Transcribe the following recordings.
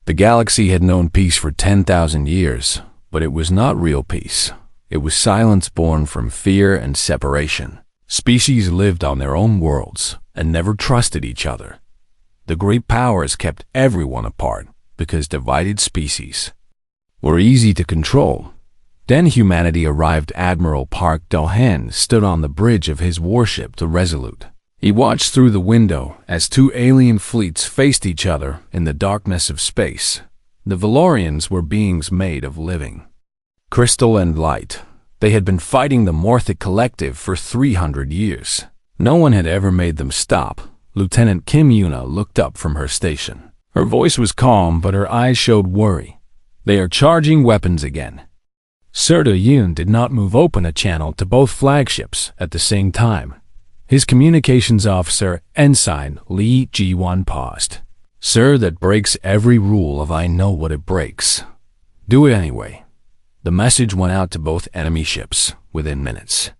The galaxy had known peace for 10,000 years, but it was not real peace. It was silence born from fear and separation. Species lived on their own worlds and never trusted each other. The great powers kept everyone apart because divided species were easy to control. Then humanity arrived. Admiral Park Do-han stood on the bridge of his warship, the Resolute. He watched through the window as two alien fleets faced each other in the darkness of space. The Valorians were beings made of living crystal and light. They had been fighting the Morthic Collective for 300 years. No one had ever made them stop. Lieutenant Kim Yuna looked up from her station. Her voice was calm, but her eyes showed worry. They are charging weapons again. Sir Do-yoon did not move open a channel to both flagships at the same time. His communications officer, Ensign Lee Ji-won, paused. Sir, that breaks every rule of I know what it breaks. Do it anyway. The message went out to both enemy ships within minutes.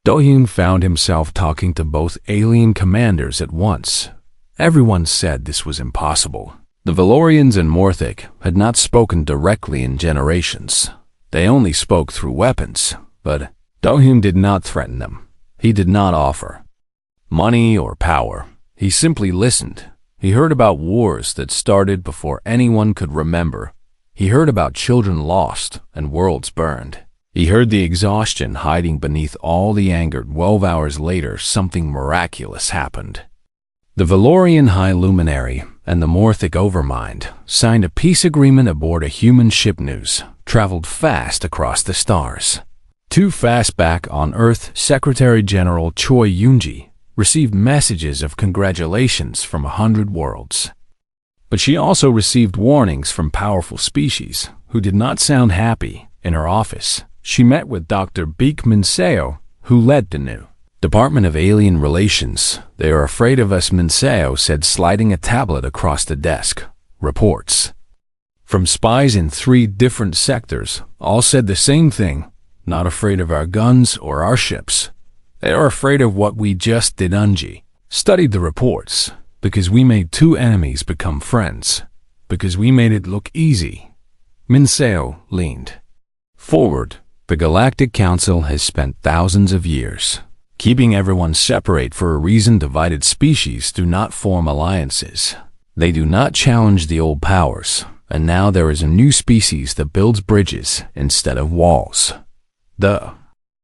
Do-yoon found himself talking to both alien commanders at once. Everyone said this was impossible. The Valorians and Morthic had not spoken directly in generations. They only spoke through weapons, but Do-yoon did not threaten them. He did not offer money or power. He simply listened. He heard about wars that started before anyone could remember. He heard about children lost and worlds burned. He heard the exhaustion hiding beneath all the anger. 12 hours later, something miraculous happened. The Valorian High Luminary and the Morthic Overmind signed a peace agreement aboard a human ship. News traveled fast across the stars. Too fast. Back on Earth, Secretary General Choi Yoon-ji received messages of congratulations from 100 worlds. But she also received warnings from powerful species who did not sound happy. In her office, she met with Dr. Baek Min-seo, who led the new Department of Alien Relations. They are afraid of us, Min-seo said, sliding a tablet across the desk. Reports from spies in 3 different sectors all said the same thing. Not afraid of our guns or our ships. They are afraid of what we just did. Unji studied the reports because we made 2 enemies become friends, because we made it look easy. Min-seo leaned forward. The Galactic Council has spent thousands of years keeping everyone separate for a reason. Divided species do not form alliances. They do not challenge the old powers, and now there is a new species that builds bridges instead of walls. The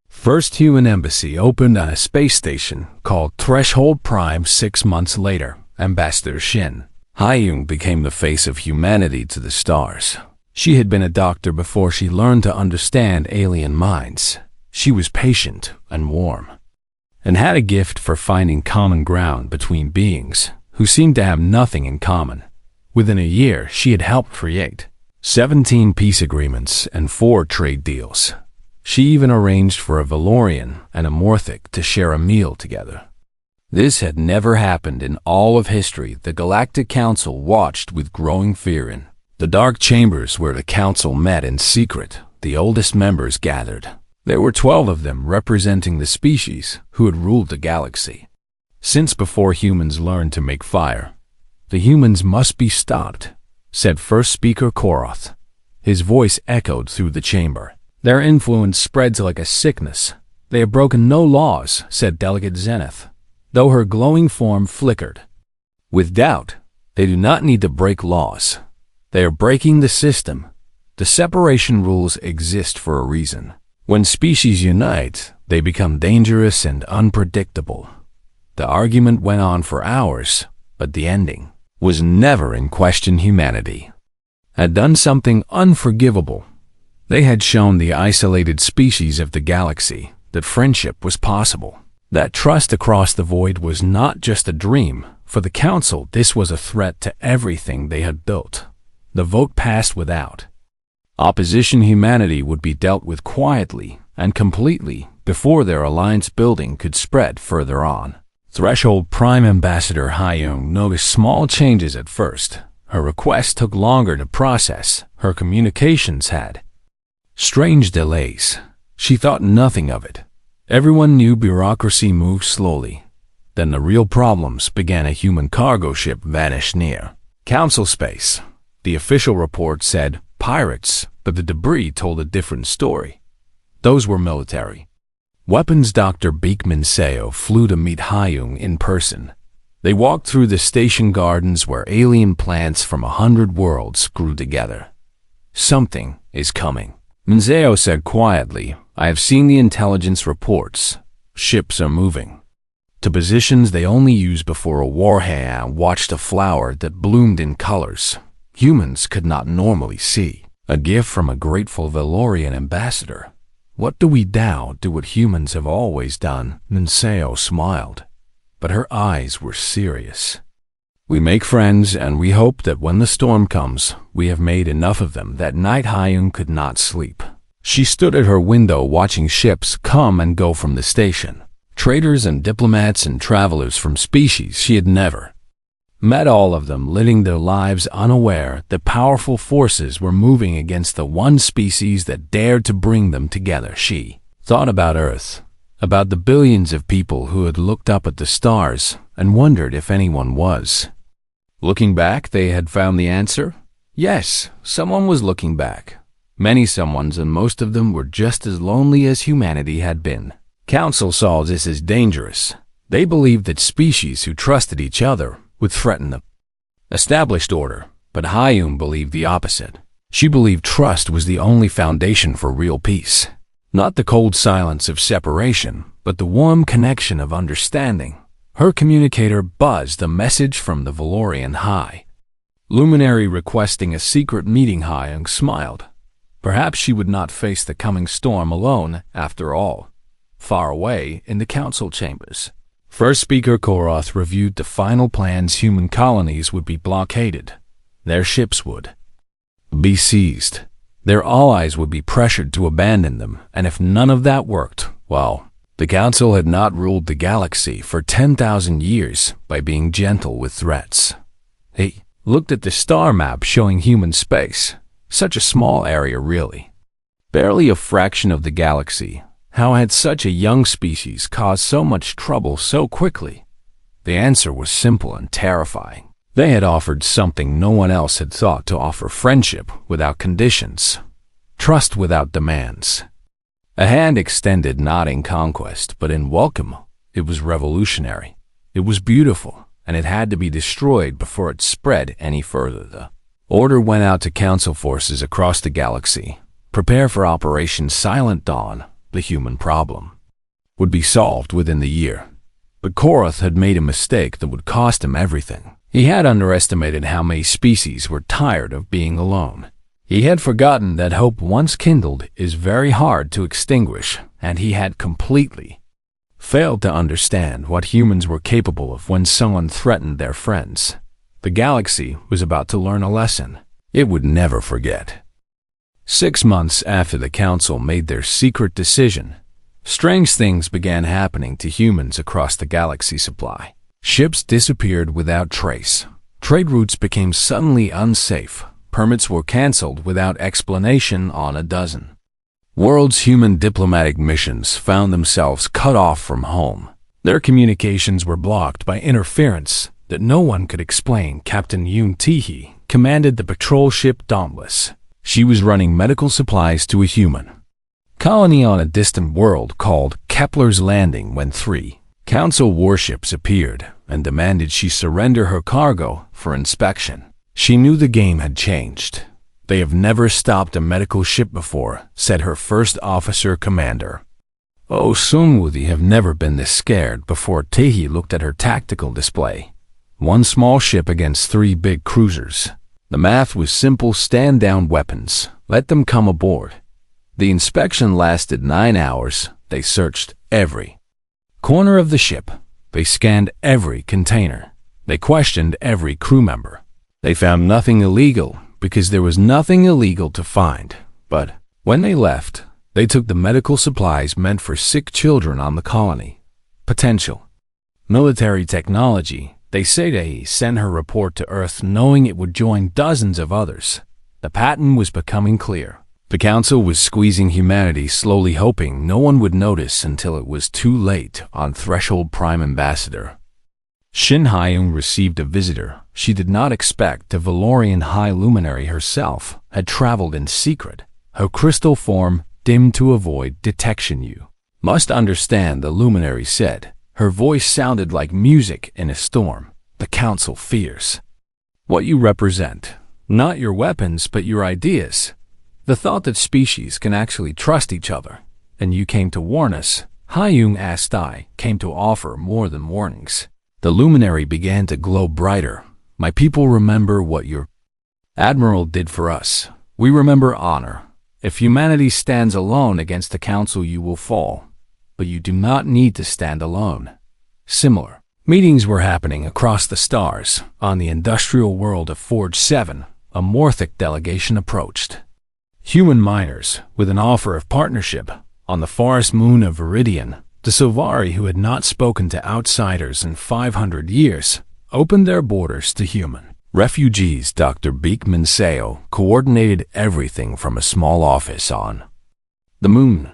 first human embassy opened on a space station called Threshold Prime. 6 months later, Ambassador Shin Hyung became the face of humanity to the stars. She had been a doctor before she learned to understand alien minds. She was patient and warm, and had a gift for finding common ground between beings who seemed to have nothing in common. Within a year, she had helped create 17 peace agreements and 4 trade deals. She even arranged for a Valorian and a Morthic to share a meal together. This had never happened in all of history. The Galactic Council watched with growing fear. In the dark chambers where the council met in secret, the oldest members gathered. There were 12 of them, representing the species who had ruled the galaxy since before humans learned to make fire. The humans must be stopped, said First Speaker Koroth. His voice echoed through the chamber. Their influence spreads like a sickness. They have broken no laws, said Delegate Zenith, though her glowing form flickered with doubt. They do not need to break laws. They are breaking the system. The separation rules exist for a reason. When species unite, they become dangerous and unpredictable. The argument went on for hours, but the ending was never in question. Humanity had done something unforgivable. They had shown the isolated species of the galaxy that friendship was possible, that trust across the void was not just a dream. For the Council, this was a threat to everything they had built. The vote passed without opposition. Humanity would be dealt with quietly and completely before their alliance building could spread further on. Threshold Prime Ambassador Hyung noticed small changes at first. Her request took longer to process. Her communications had strange delays. She thought nothing of it. Everyone knew bureaucracy moved slowly. Then the real problems began. A human cargo ship vanished near council space. The official report said pirates, but the debris told a different story. Those were military. Weapons Dr. Beekman Seo flew to meet Hyung in person. They walked through the station gardens where alien plants from 100 worlds grew together. Something is coming, Seo said quietly. I have seen the intelligence reports. Ships are moving to positions they only use before a war. I watched a flower that bloomed in colors humans could not normally see. A gift from a grateful Valorian ambassador. What do we now do what humans have always done? Seo smiled, but her eyes were serious. We make friends, and we hope that when the storm comes, we have made enough of them. That night Hyung could not sleep. She stood at her window watching ships come and go from the station. Traders and diplomats and travelers from species she had never met, all of them living their lives unaware that powerful forces were moving against the one species that dared to bring them together. She thought about Earth, about the billions of people who had looked up at the stars and wondered if anyone was. Looking back, they had found the answer. Yes, someone was looking back. Many someones, and most of them were just as lonely as humanity had been. Council saw this as dangerous. They believed that species who trusted each other would threaten the established order, but Hyung believed the opposite. She believed trust was the only foundation for real peace. Not the cold silence of separation, but the warm connection of understanding. Her communicator buzzed a message from the Valorian High Luminary requesting a secret meeting. Hyung smiled. Perhaps she would not face the coming storm alone, after all. Far away in the council chambers, First Speaker Koroth reviewed the final plans. Human colonies would be blockaded. Their ships would be seized. Their allies would be pressured to abandon them, and if none of that worked, well, the Council had not ruled the galaxy for 10,000 years by being gentle with threats. He looked at the star map showing human space. Such a small area, really. Barely a fraction of the galaxy. How had such a young species caused so much trouble so quickly? The answer was simple and terrifying. They had offered something no one else had thought to offer: friendship without conditions, trust without demands. A hand extended not in conquest, but in welcome. It was revolutionary. It was beautiful, and it had to be destroyed before it spread any further. The order went out to council forces across the galaxy. Prepare for Operation Silent Dawn. The human problem would be solved within the year. But Koroth had made a mistake that would cost him everything. He had underestimated how many species were tired of being alone. He had forgotten that hope once kindled is very hard to extinguish, and he had completely failed to understand what humans were capable of when someone threatened their friends. The galaxy was about to learn a lesson it would never forget. 6 months after the council made their secret decision, strange things began happening to humans across the galaxy. Supply ships disappeared without trace. Trade routes became suddenly unsafe. Permits were canceled without explanation on a dozen worlds. Human diplomatic missions found themselves cut off from home. Their communications were blocked by interference that no one could explain. Captain Yoon Tae-hee commanded the patrol ship Dauntless. She was running medical supplies to a human colony on a distant world called Kepler's Landing when 3 council warships appeared and demanded she surrender her cargo for inspection. She knew the game had changed. They have never stopped a medical ship before, said her first officer commander. Oh, Sunwoo have never been this scared before. Tae-hee looked at her tactical display. 1 small ship against 3 big cruisers. The math was simple: stand down weapons, let them come aboard. The inspection lasted 9 hours. They searched every corner of the ship. They scanned every container. They questioned every crew member. They found nothing illegal because there was nothing illegal to find. But when they left, they took the medical supplies meant for sick children on the colony. Potential military technology. They say they sent her report to Earth knowing it would join dozens of others. The pattern was becoming clear. The council was squeezing humanity slowly, hoping no one would notice until it was too late. On threshold, Prime Ambassador Shin Hyung received a visitor she did not expect. The Valorian High Luminary herself had traveled in secret, her crystal form dimmed to avoid detection. You must understand, the luminary said. Her voice sounded like music in a storm. The council fears what you represent, not your weapons but your ideas. The thought that species can actually trust each other. And you came to warn us. Hyung asked. I came to offer more than warnings. The luminary began to glow brighter. My people remember what your admiral did for us. We remember honor. If humanity stands alone against the council, you will fall. But you do not need to stand alone. Similar meetings were happening across the stars. On the industrial world of Forge 7, a Morthic delegation approached human miners with an offer of partnership. On the forest moon of Viridian, the Silvari, who had not spoken to outsiders in 500 years, opened their borders to human refugees. Dr. Beekman Seo coordinated everything from a small office on the moon.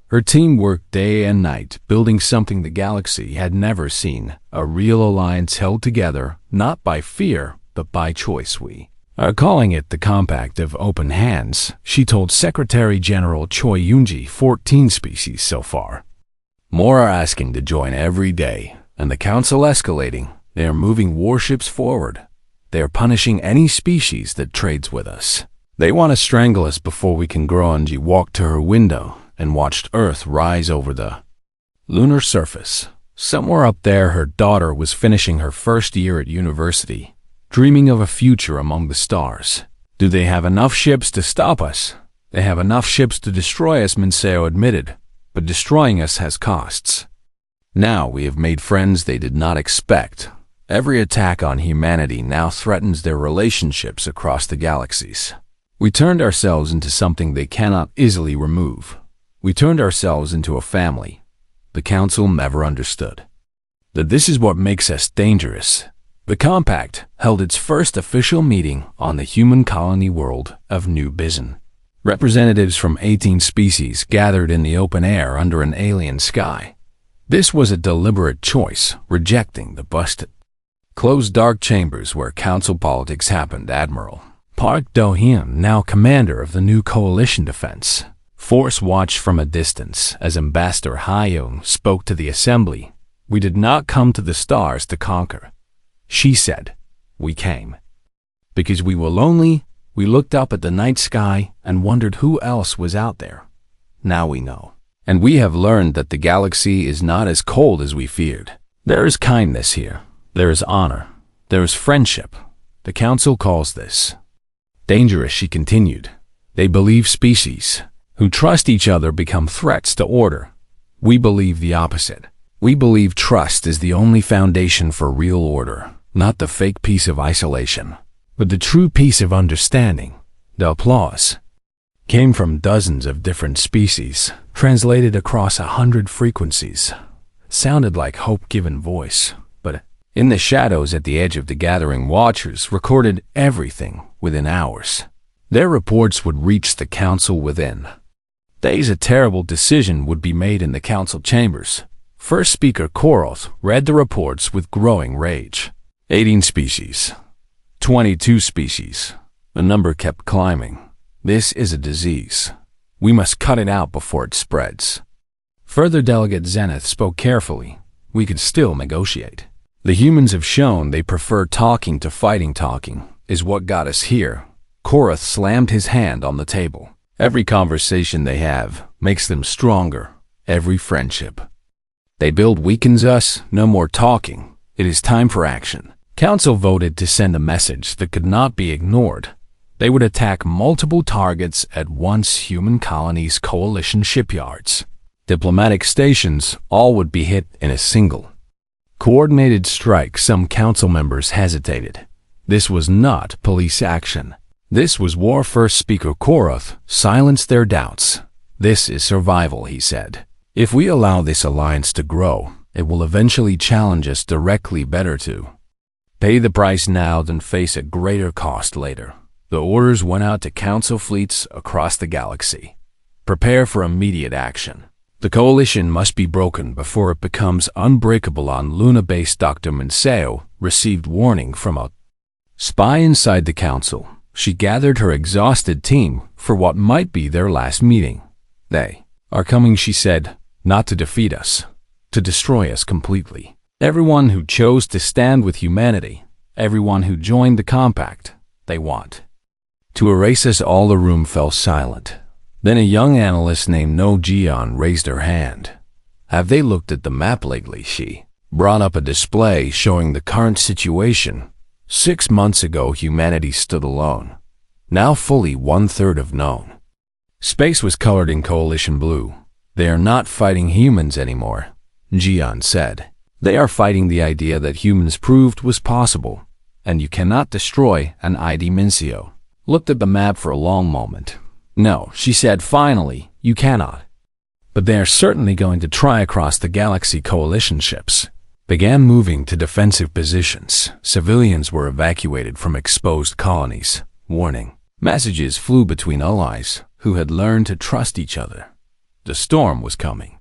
Her team worked day and night, building something the galaxy had never seen, a real alliance held together, not by fear, but by choice. We are calling it the Compact of Open Hands, she told Secretary General Choi Yoonji. 14 species so far. More are asking to join every day, and the council escalating. They are moving warships forward. They are punishing any species that trades with us. They want to strangle us before we can grow. Anji walked to her window and watched Earth rise over the lunar surface. Somewhere up there, her daughter was finishing her first year at university, dreaming of a future among the stars. Do they have enough ships to stop us? They have enough ships to destroy us, Minseo admitted, but destroying us has costs. Now we have made friends they did not expect. Every attack on humanity now threatens their relationships across the galaxies. We turned ourselves into something they cannot easily remove. We turned ourselves into a family. The council never understood that this is what makes us dangerous. The Compact held its first official meeting on the human colony world of New Bizen. Representatives from 18 species gathered in the open air under an alien sky. This was a deliberate choice, rejecting the busted, closed dark chambers where council politics happened. Admiral Park Do-hyun, now commander of the new coalition defense force, watched from a distance as Ambassador Hyung spoke to the assembly. We did not come to the stars to conquer, she said. We came because we were lonely. We looked up at the night sky and wondered who else was out there. Now we know. And we have learned that the galaxy is not as cold as we feared. There is kindness here. There is honor. There is friendship. The council calls this dangerous, she continued. They believe species who trust each other become threats to order. We believe the opposite. We believe trust is the only foundation for real order, not the fake peace of isolation, but the true peace of understanding. The applause came from dozens of different species, translated across 100 frequencies. Sounded like hope-given voice, but in the shadows at the edge of the gathering, watchers recorded everything within hours. Their reports would reach the council within days. A terrible decision would be made in the council chambers. First speaker Koroth read the reports with growing rage. 18 species. 22 species. The number kept climbing. This is a disease. We must cut it out before it spreads. Further delegate Zenith spoke carefully. We could still negotiate. The humans have shown they prefer talking to fighting. Talking is what got us here. Koroth slammed his hand on the table. Every conversation they have makes them stronger. Every friendship they build weakens us. No more talking. It is time for action. Council voted to send a message that could not be ignored. They would attack multiple targets at once: human colonies, coalition shipyards, diplomatic stations. All would be hit in a single coordinated strike. Some council members hesitated. This was not police action. This was war. First speaker Koroth silenced their doubts. This is survival, he said. If we allow this alliance to grow, it will eventually challenge us directly. Better to pay the price now than face a greater cost later. The orders went out to council fleets across the galaxy. Prepare for immediate action. The coalition must be broken before it becomes unbreakable. On Luna-based Dr. Manseo received warning from a spy inside the council. She gathered her exhausted team for what might be their last meeting. They are coming, she said, not to defeat us, to destroy us completely. Everyone who chose to stand with humanity, everyone who joined the compact, they want to erase us all. The room fell silent. Then a young analyst named No Jian raised her hand. Have they looked at the map lately? She brought up a display showing the current situation. 6 months ago, humanity stood alone. Now fully 1/3 of known. Space was colored in coalition blue. They are not fighting humans anymore, Jian said. They are fighting the idea that humans proved was possible, and you cannot destroy an ID. Manseo looked at the map for a long moment. No, she said finally, you cannot. But they are certainly going to try. Across the galaxy, coalition ships began moving to defensive positions. Civilians were evacuated from exposed colonies. Warning messages flew between allies who had learned to trust each other. The storm was coming.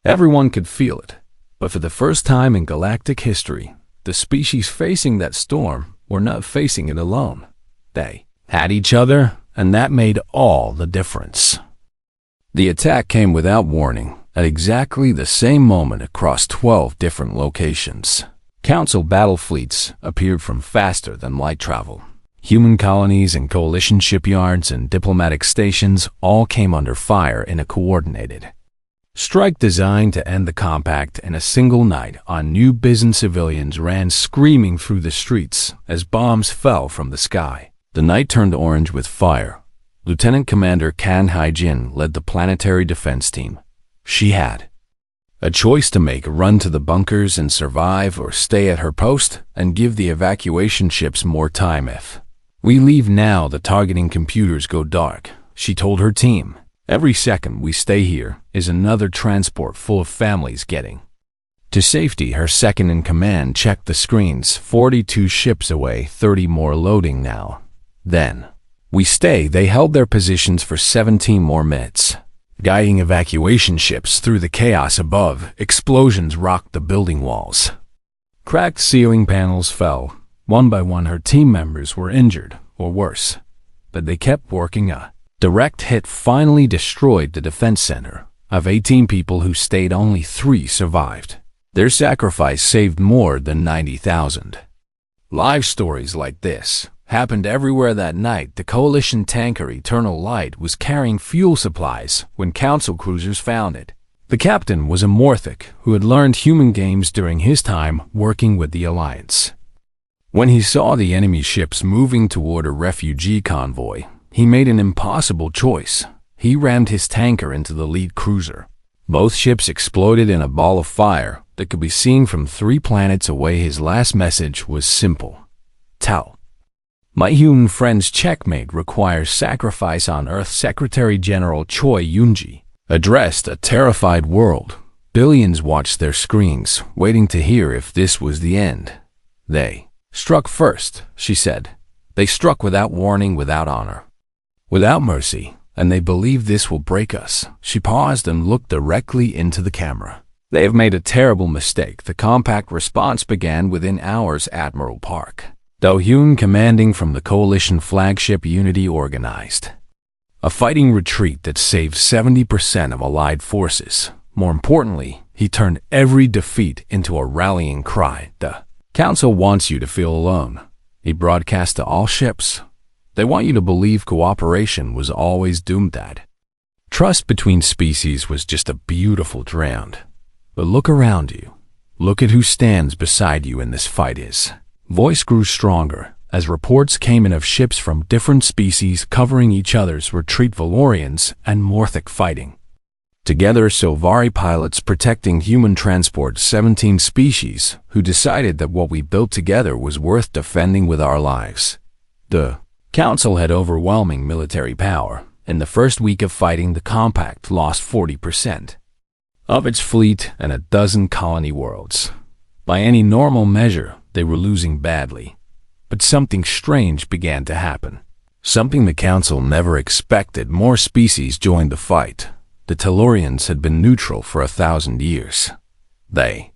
Everyone could feel it. But for the first time in galactic history, the species facing that storm were not facing it alone. They had each other, and that made all the difference. The attack came without warning, at exactly the same moment across 12 different locations. Council battle fleets appeared from faster than light travel. Human colonies and coalition shipyards and diplomatic stations all came under fire in a coordinated strike designed to end the compact in a single night. On New Bizen, civilians ran screaming through the streets as bombs fell from the sky. The night turned orange with fire. Lieutenant Commander Kan Haijin led the planetary defense team. She had a choice to make: run to the bunkers and survive, or stay at her post and give the evacuation ships more time. If we leave now, the targeting computers go dark, she told her team. Every second we stay here is another transport full of families getting to safety. Her second-in-command checked the screens. 42 ships away, 30 more loading now. Then we stay. They held their positions for 17 more minutes, guiding evacuation ships through the chaos above. Explosions rocked the building walls. Cracked ceiling panels fell. One by one, her team members were injured, or worse, but they kept working. A direct hit finally destroyed the defense center. Of 18 people who stayed, only 3 survived. Their sacrifice saved more than 90,000 live. Stories like this happened everywhere that night. The coalition tanker Eternal Light was carrying fuel supplies when council cruisers found it. The captain was a Morthic who had learned human games during his time working with the Alliance. When he saw the enemy ships moving toward a refugee convoy, he made an impossible choice. He rammed his tanker into the lead cruiser. Both ships exploded in a ball of fire that could be seen from 3 planets away. His last message was simple: tell my human friends checkmate requires sacrifice on Earth. Secretary General Choi Yunji addressed a terrified world. Billions watched their screens, waiting to hear if this was the end. They struck first, she said. They struck without warning, without honor, without mercy, and they believe this will break us. She paused and looked directly into the camera. They have made a terrible mistake. The compact response began within hours. Admiral Park Do-hyun, commanding from the coalition flagship Unity, organized a fighting retreat that saved 70% of Allied forces. More importantly, he turned every defeat into a rallying cry. The Council wants you to feel alone, he broadcast to all ships. They want you to believe cooperation was always doomed. That trust between species was just a beautiful drowned. But look around you. Look at who stands beside you in this fight. His voice grew stronger as reports came in of ships from different species covering each other's retreat. Valorians and Morthic fighting together. Silvari pilots protecting human transport. 17 species who decided that what we built together was worth defending with our lives. The Council had overwhelming military power. In the first week of fighting, the compact lost 40% of its fleet and a dozen colony worlds. By any normal measure, they were losing badly. But something strange began to happen. Something the Council never expected. More species joined the fight. The Tellurians had been neutral for 1,000 years. They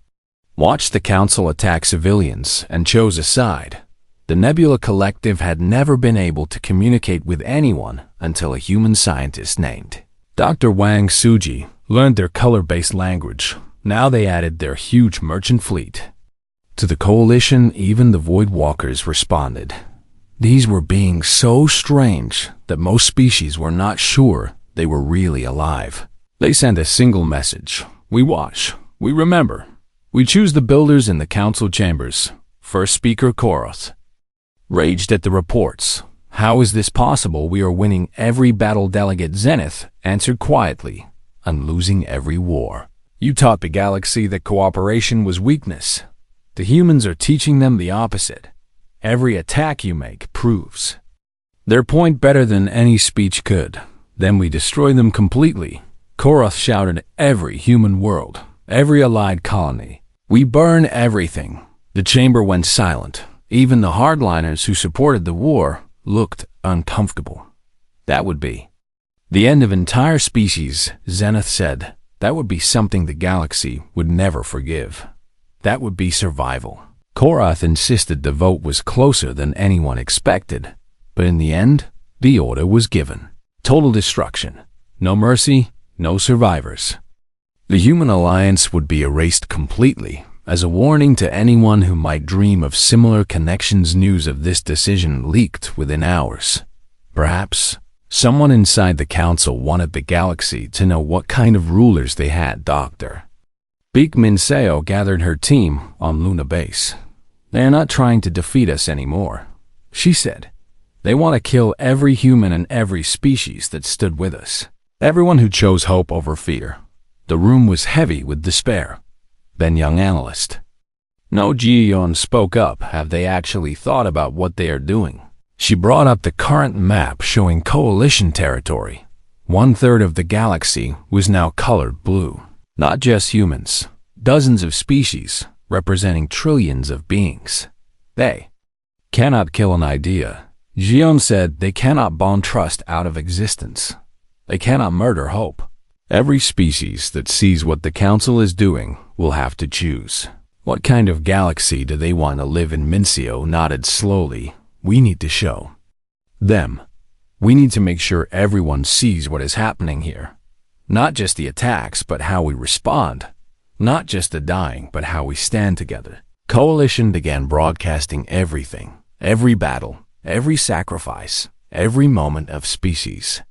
watched the Council attack civilians and chose a side. The Nebula Collective had never been able to communicate with anyone until a human scientist named Dr. Wang Suji learned their color-based language. Now they added their huge merchant fleet. To the coalition, even the Void Walkers responded. These were beings so strange that most species were not sure they were really alive. They sent a single message. We watch. We remember. We choose the builders in the council chambers. First speaker Koroth raged at the reports. How is this possible? We are winning every battle. Delegate Zenith answered quietly, and losing every war. You taught the galaxy that cooperation was weakness. The humans are teaching them the opposite. Every attack you make proves their point better than any speech could. Then we destroy them completely. Koroth shouted at every human world, every allied colony. We burn everything. The chamber went silent. Even the hardliners who supported the war looked uncomfortable. That would be the end of entire species, Zenith said. That would be something the galaxy would never forgive. That would be survival. Koroth insisted the vote was closer than anyone expected, but in the end, the order was given. Total destruction. No mercy, no survivors. The human alliance would be erased completely. As a warning to anyone who might dream of similar connections, news of this decision leaked within hours. Perhaps someone inside the council wanted the galaxy to know what kind of rulers they had. Dr. Beek Minseo gathered her team on Luna Base. They are not trying to defeat us anymore, she said. They want to kill every human and every species that stood with us. Everyone who chose hope over fear. The room was heavy with despair. Then young analyst No Jiyeon spoke up. Have they actually thought about what they are doing? She brought up the current map showing coalition territory. 1/3 of the galaxy was now colored blue. Not just humans. Dozens of species, representing trillions of beings. They cannot kill an idea. Jiyeon said they cannot bond trust out of existence. They cannot murder hope. Every species that sees what the council is doing will have to choose. What kind of galaxy do they want to live in? Minseo nodded slowly. We need to show them. We need to make sure everyone sees what is happening here. Not just the attacks, but how we respond. Not just the dying, but how we stand together. Coalition began broadcasting everything. Every battle, every sacrifice, every moment of species.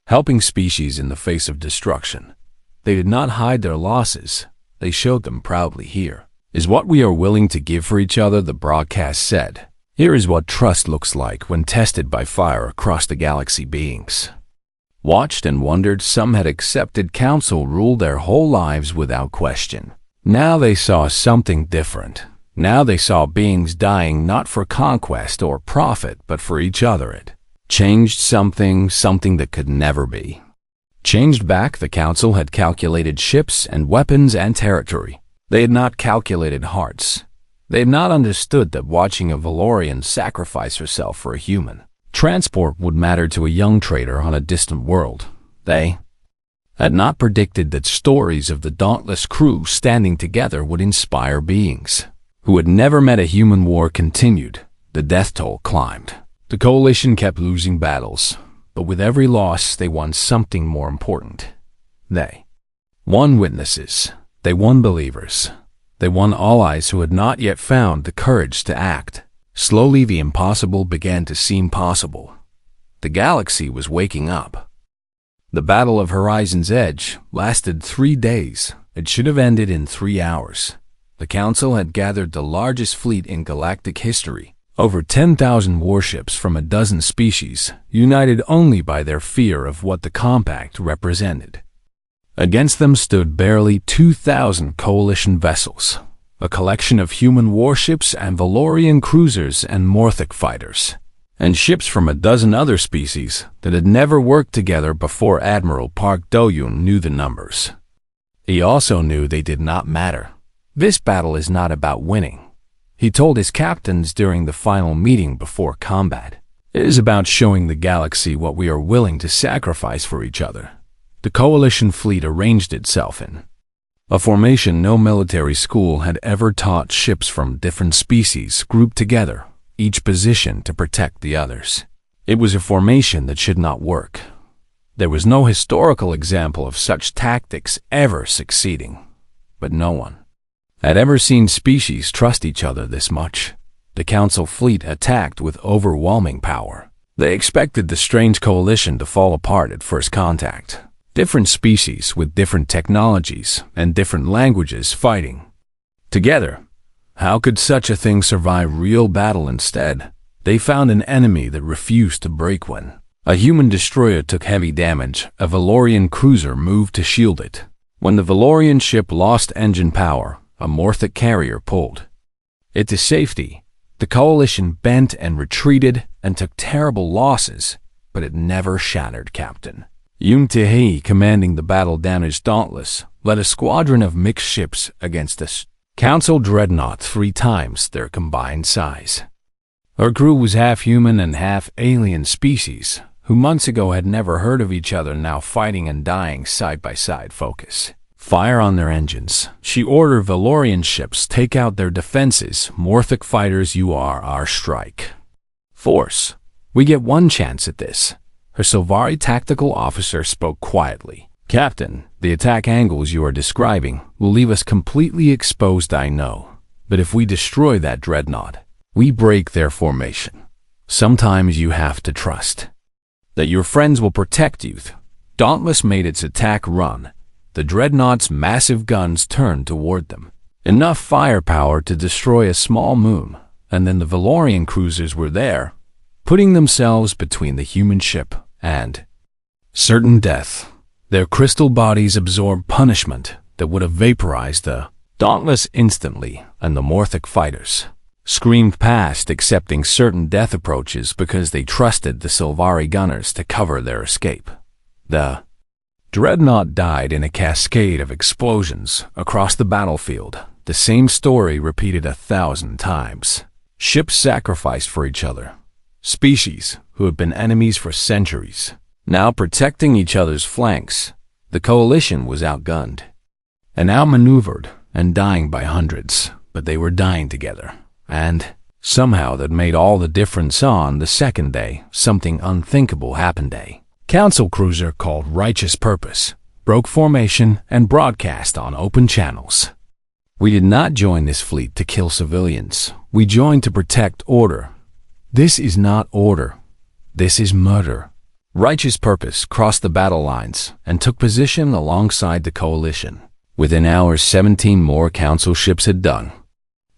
Helping species in the face of destruction. They did not hide their losses. They showed them proudly. Here is what we are willing to give for each other, the broadcast said. Here is what trust looks like when tested by fire across the galaxy. Beings watched and wondered. Some had accepted council rule their whole lives without question. Now they saw something different. Now they saw beings dying not for conquest or profit, but for each other. It changed something that could never be changed back. The council had calculated ships and weapons and territory. They had not calculated hearts. They had not understood that watching a Valorian sacrifice herself for a human transport would matter to a young trader on a distant world. They had not predicted that stories of the dauntless crew standing together would inspire beings who had never met a human. War continued. The death toll climbed. The coalition kept losing battles, but with every loss they won something more important. They won witnesses. They won believers. They won allies who had not yet found the courage to act. Slowly the impossible began to seem possible. The galaxy was waking up. The Battle of Horizon's Edge lasted 3 days. It should have ended in 3 hours. The Council had gathered the largest fleet in galactic history. Over 10,000 warships from a dozen species, united only by their fear of what the compact represented. Against them stood barely 2,000 coalition vessels, a collection of human warships and Valorian cruisers and Morthic fighters, and ships from a dozen other species that had never worked together before. Admiral Park Do-yoon knew the numbers. He also knew they did not matter. This battle is not about winning, he told his captains during the final meeting before combat. It is about showing the galaxy what we are willing to sacrifice for each other. the coalition fleet arranged itself in a formation no military school had ever taught. Ships from different species grouped together, each positioned to protect the others. It was a formation that should not work. There was no historical example of such tactics ever succeeding, but no one had ever seen species trust each other this much. The Council fleet attacked with overwhelming power. They expected the strange coalition to fall apart at first contact. Different species with different technologies and different languages fighting together. How could such a thing survive real battle instead? They found an enemy that refused to break when a human destroyer took heavy damage. A Valorian cruiser moved to shield it. When the Valorian ship lost engine power, a Morthic carrier pulled it to safety. The coalition bent and retreated and took terrible losses, but it never shattered. Captain Yoon Tae-hee, commanding the battle-damaged Dauntless, led a squadron of mixed ships against a Council dreadnought 3 times their combined size. Her crew was half human and half alien species, who months ago had never heard of each other, now fighting and dying side by side. Focus fire on their engines. She ordered Valorian ships take out their defenses. Morthic fighters, you are our strike force. We get one chance at this. Her Silvari tactical officer spoke quietly. Captain, the attack angles you are describing will leave us completely exposed, I know. But if we destroy that dreadnought, we break their formation. Sometimes you have to trust that your friends will protect you. Dauntless made its attack run. The dreadnought's massive guns turned toward them. Enough firepower to destroy a small moon, and then the Valorian cruisers were there, putting themselves between the human ship and certain death. Their crystal bodies absorbed punishment that would have vaporized the Dauntless instantly, and the Morthic fighters screamed past, accepting certain death approaches because they trusted the Silvari gunners to cover their escape. The dreadnought died in a cascade of explosions across the battlefield. The same story repeated 1,000 times. Ships sacrificed for each other. Species who had been enemies for centuries, now protecting each other's flanks. The coalition was outgunned and outmaneuvered and dying by hundreds, but they were dying together. And somehow that made all the difference. On the second day, something unthinkable happened. A Council cruiser called Righteous Purpose broke formation and broadcast on open channels. We did not join this fleet to kill civilians. We joined to protect order. This is not order. This is murder. Righteous Purpose crossed the battle lines and took position alongside the coalition. Within hours, 17 more Council ships had done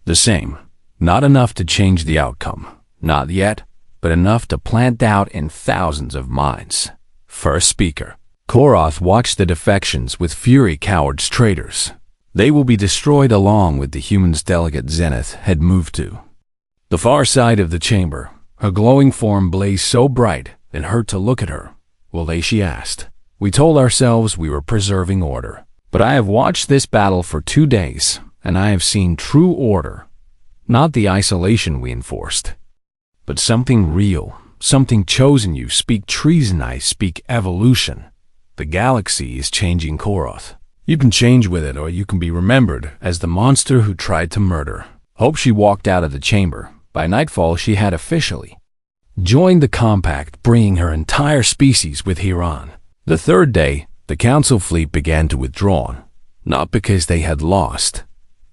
the same. Not enough to change the outcome. Not yet, but enough to plant doubt in thousands of minds. First speaker. Koroth watched the defections with fury. Cowards, traitors. They will be destroyed along with the humans. Delegate Zenith had moved to the far side of the chamber. Her glowing form blazed so bright it hurt to look at her. Will they? She asked. We told ourselves we were preserving order. But I have watched this battle for 2 days, and I have seen true order. Not the isolation we enforced, but something real, something chosen. You speak treason, I speak evolution. The galaxy is changing, Koroth. You can change with it, or you can be remembered as the monster who tried to murder. Hope. She walked out of the chamber. By nightfall, she had officially joined the compact, bringing her entire species with her on. The third day, the Council fleet began to withdraw. Not because they had lost.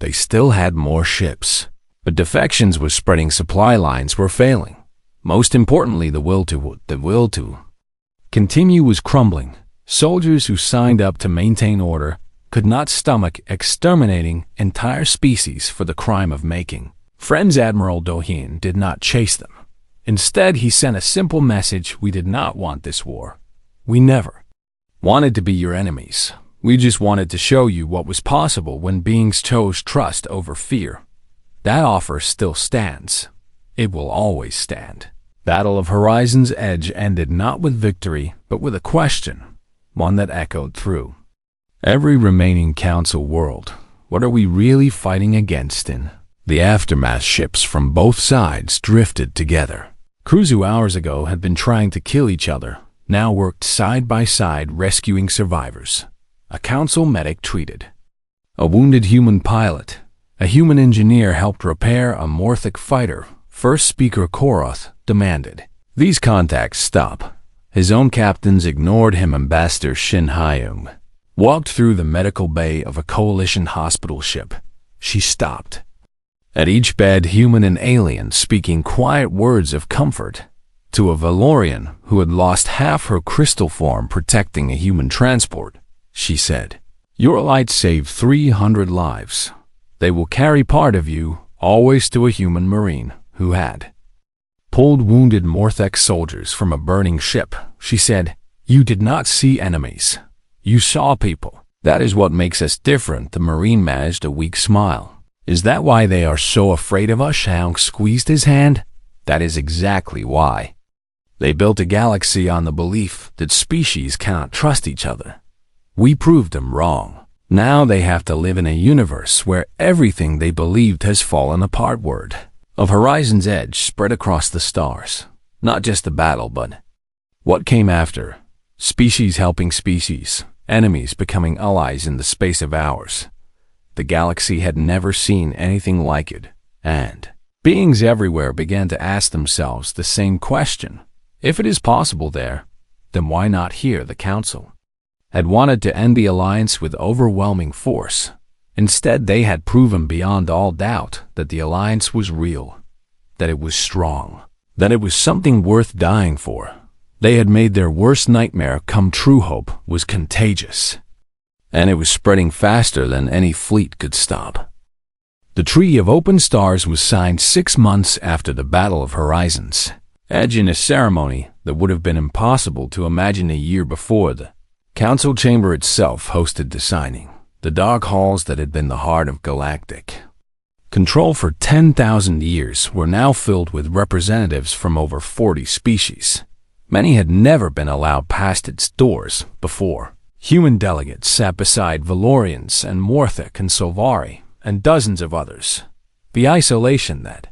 They still had more ships. But defections were spreading, supply lines were failing. Most importantly, the will to continue was crumbling. Soldiers who signed up to maintain order could not stomach exterminating entire species for the crime of making friends. Admiral Dohyun did not chase them. Instead, he sent a simple message: we did not want this war. We never wanted to be your enemies. We just wanted to show you what was possible when beings chose trust over fear. That offer still stands. It will always stand. Battle of Horizon's Edge ended not with victory, but with a question, one that echoed through every remaining Council world. What are we really fighting against? In the aftermath, ships from both sides drifted together. Crews who hours ago had been trying to kill each other now worked side by side rescuing survivors. A council medic treated a wounded human pilot. A human engineer helped repair a Morthic fighter. First speaker Koroth demanded these contacts stop. His own captains ignored him. Ambassador Shin Hyung walked through the medical bay of a coalition hospital ship. She stopped at each bed, human and alien, speaking quiet words of comfort. To a Valorian who had lost half her crystal form protecting a human transport, she said, "Your light saved 300 lives. They will carry part of you always." To a human marine who had pulled wounded Morthic soldiers from a burning ship, she said, "You did not see enemies. You saw people. That is what makes us different." The marine managed a weak smile. "Is that why they are so afraid of us?" Hyung squeezed his hand. "That is exactly why. They built a galaxy on the belief that species cannot trust each other. We proved them wrong. Now they have to live in a universe where everything they believed has fallen apart." Word of Horizon's Edge spread across the stars. Not just the battle, but what came after. Species helping species, enemies becoming allies in the space of hours. The galaxy had never seen anything like it, and beings everywhere began to ask themselves the same question. If it is possible there, then why not here? The Council had wanted to end the alliance with overwhelming force. Instead, they had proven beyond all doubt that the alliance was real, that it was strong, that it was something worth dying for. They had made their worst nightmare come true. Hope was contagious, and it was spreading faster than any fleet could stop. The Treaty of Open Stars was signed 6 months after the Battle of Horizons Edge in a ceremony that would have been impossible to imagine a year before. The Council chamber itself hosted the signing. The dark halls that had been the heart of galactic control for 10,000 years were now filled with representatives from over 40 species. Many had never been allowed past its doors before. Human delegates sat beside Valorians and Morthic and Solvari and dozens of others. The isolation that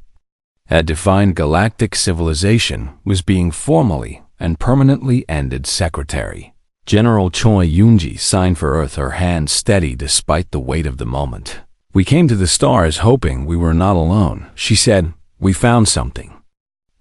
had defined galactic civilization was being formally and permanently ended. Secretary General Choi Yoonji signed for Earth, her hand steady despite the weight of the moment. "We came to the stars hoping we were not alone," she said. "We found something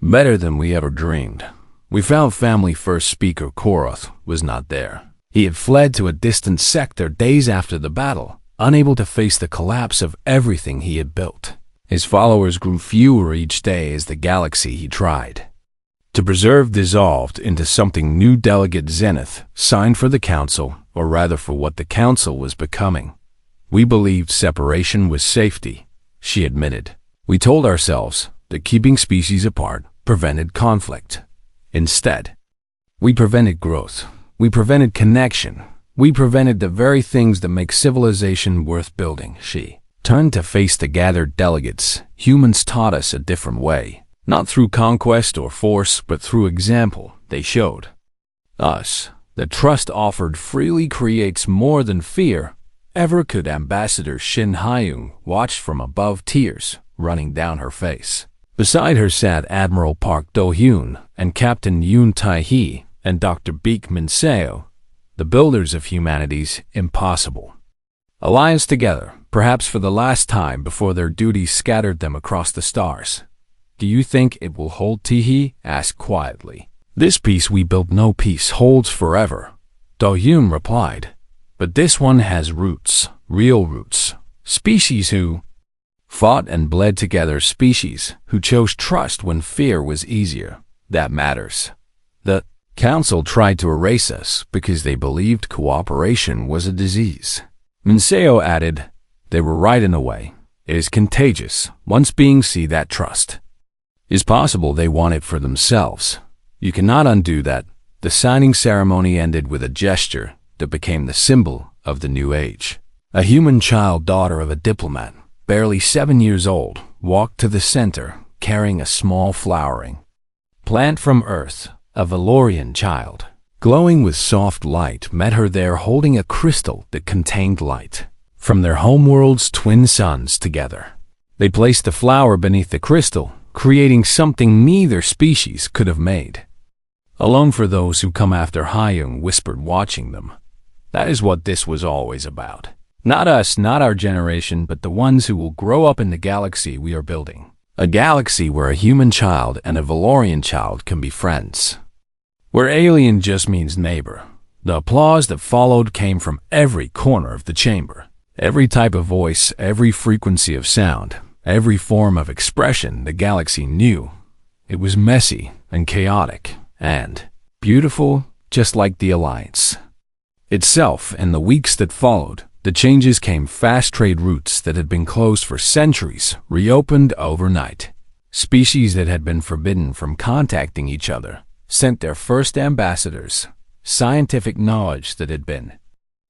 better than we ever dreamed. We found family." First speaker Koroth was not there. He had fled to a distant sector days after the battle, unable to face the collapse of everything he had built. His followers grew fewer each day as the galaxy he tried to preserve dissolved into something new. Delegate Zenith signed for the Council, or rather for what the Council was becoming. "We believed separation was safety," she admitted. "We told ourselves that keeping species apart prevented conflict. Instead, we prevented growth. We prevented connection. We prevented the very things that make civilization worth building." She turned to face the gathered delegates. "Humans taught us a different way. Not through conquest or force, but through example. They showed us that trust offered freely creates more than fear ever could." Ambassador Shin Hyung watched from above, tears running down her face. Beside her sat Admiral Park Do-hyun and Captain Yoon Tai-hee and Dr. Baek Min-seo, the builders of humanity's impossible alliance together, perhaps for the last time before their duties scattered them across the stars. "Do you think it will hold?" Tae-hee asked quietly. "This peace we built, no peace holds forever," Do-hyun replied. "But this one has roots, real roots. Species who fought and bled together, species who chose trust when fear was easier. That matters. The Council tried to erase us because they believed cooperation was a disease." Min-seo added, "They were right in a way. It is contagious. Once beings see that trust is possible, they want it for themselves. You cannot undo that." The signing ceremony ended with a gesture that became the symbol of the new age. A human child, daughter of a diplomat, barely 7 years old, walked to the center carrying a small flowering plant from Earth. A Valorian child, glowing with soft light, met her there holding a crystal that contained light from their homeworld's twin suns together. They placed the flower beneath the crystal, creating something neither species could have made. alone for those who come after, Hyung whispered, watching them. That is what this was always about. Not us, not our generation, but the ones who will grow up in the galaxy we are building. A galaxy where a human child and a Valorian child can be friends. Where alien just means neighbor. The applause that followed came from every corner of the chamber. Every type of voice, every frequency of sound, every form of expression the galaxy knew. It was messy and chaotic and beautiful, just like the Alliance itself. In the weeks that followed, the changes came fast. Trade routes that had been closed for centuries reopened overnight. Species that had been forbidden from contacting each other sent their first ambassadors. Scientific knowledge that had been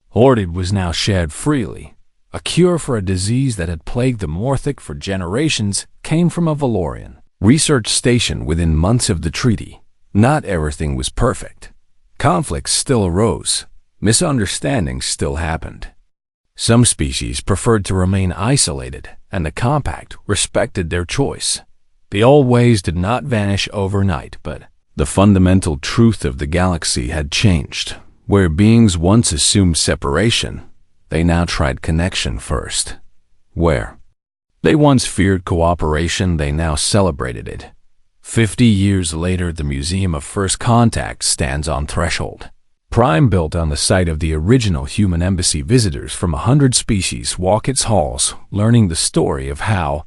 hoarded was now shared freely. A cure for a disease that had plagued the Morthic for generations came from a Valorian research station within months of the treaty. Not everything was perfect. Conflicts still arose. Misunderstandings still happened. Some species preferred to remain isolated, and the Compact respected their choice. The old ways did not vanish overnight, but the fundamental truth of the galaxy had changed. Where beings once assumed separation, they now tried connection first. Where they once feared cooperation, they now celebrated it. 50 years later, the Museum of First Contact stands on threshold. Prime, built on the site of the original human embassy, visitors from 100 species walk its halls, learning the story of how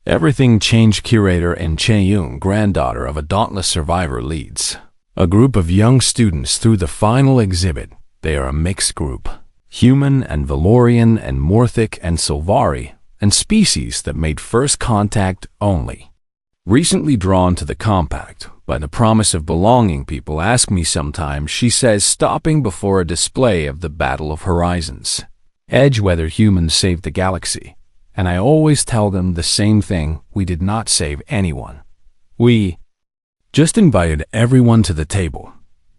everything changed. Curator and Chae-young, granddaughter of a dauntless survivor, leads a group of young students through the final exhibit. They are a mixed group, human and Valorian and Morthic and Sylvari, and species that made first contact only recently drawn to the Compact by the promise of belonging. People ask me sometimes, she says, stopping before a display of the Battle of Horizons Edge, whether humans saved the galaxy. And I always tell them the same thing: we did not save anyone. We just invited everyone to the table.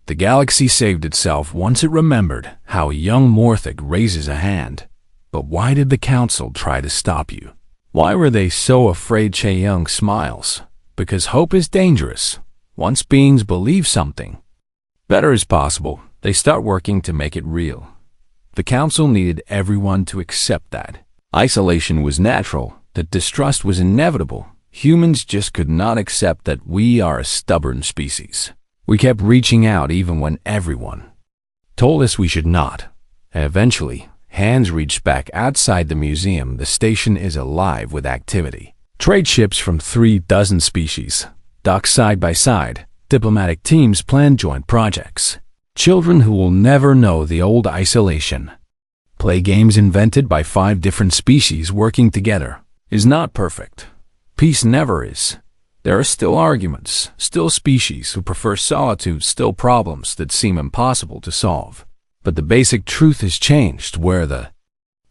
The galaxy saved itself once it remembered how a young Morthic raises a hand. But why did the Council try to stop you? Why were they so afraid? Chae-young smiles. Because hope is dangerous. Once beings believe something better is possible, they start working to make it real. The Council needed everyone to accept that isolation was natural, that distrust was inevitable. Humans just could not accept that. We are a stubborn species. We kept reaching out even when everyone told us we should not. Eventually, hands reached back outside the museum. The station is alive with activity. Trade ships from 36 species dock side by side. Diplomatic teams plan joint projects. Children who will never know the old isolation play games invented by 5 different species working together. Is not perfect. Peace never is. There are still arguments, still species who prefer solitude, still problems that seem impossible to solve. But the basic truth has changed. Where the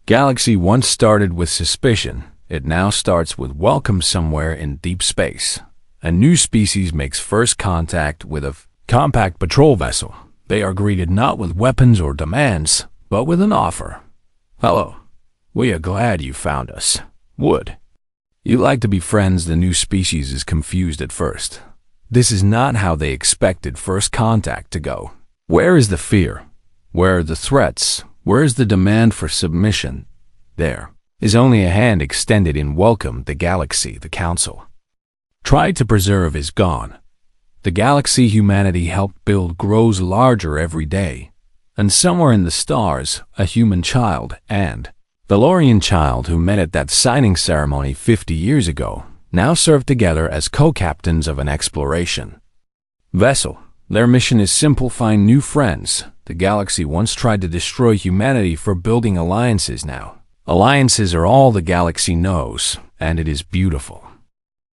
galaxy once started with suspicion, it now starts with welcome. Somewhere in deep space, a new species makes first contact with a compact patrol vessel. They are greeted not with weapons or demands, but with an offer. Hello. We are glad you found us. Would you like to be friends? The new species is confused at first. This is not how they expected first contact to go. Where is the fear? Where are the threats? Where is the demand for submission? There is only a hand extended in welcome. The galaxy the Council tried to preserve is gone. The galaxy humanity helped build grows larger every day. And somewhere in the stars, a human child and Valorian child who met at that signing ceremony 50 years ago now serve together as co-captains of an exploration vessel. Their mission is simple: find new friends. The galaxy once tried to destroy humanity for building alliances. Now, alliances are all the galaxy knows, and it is beautiful.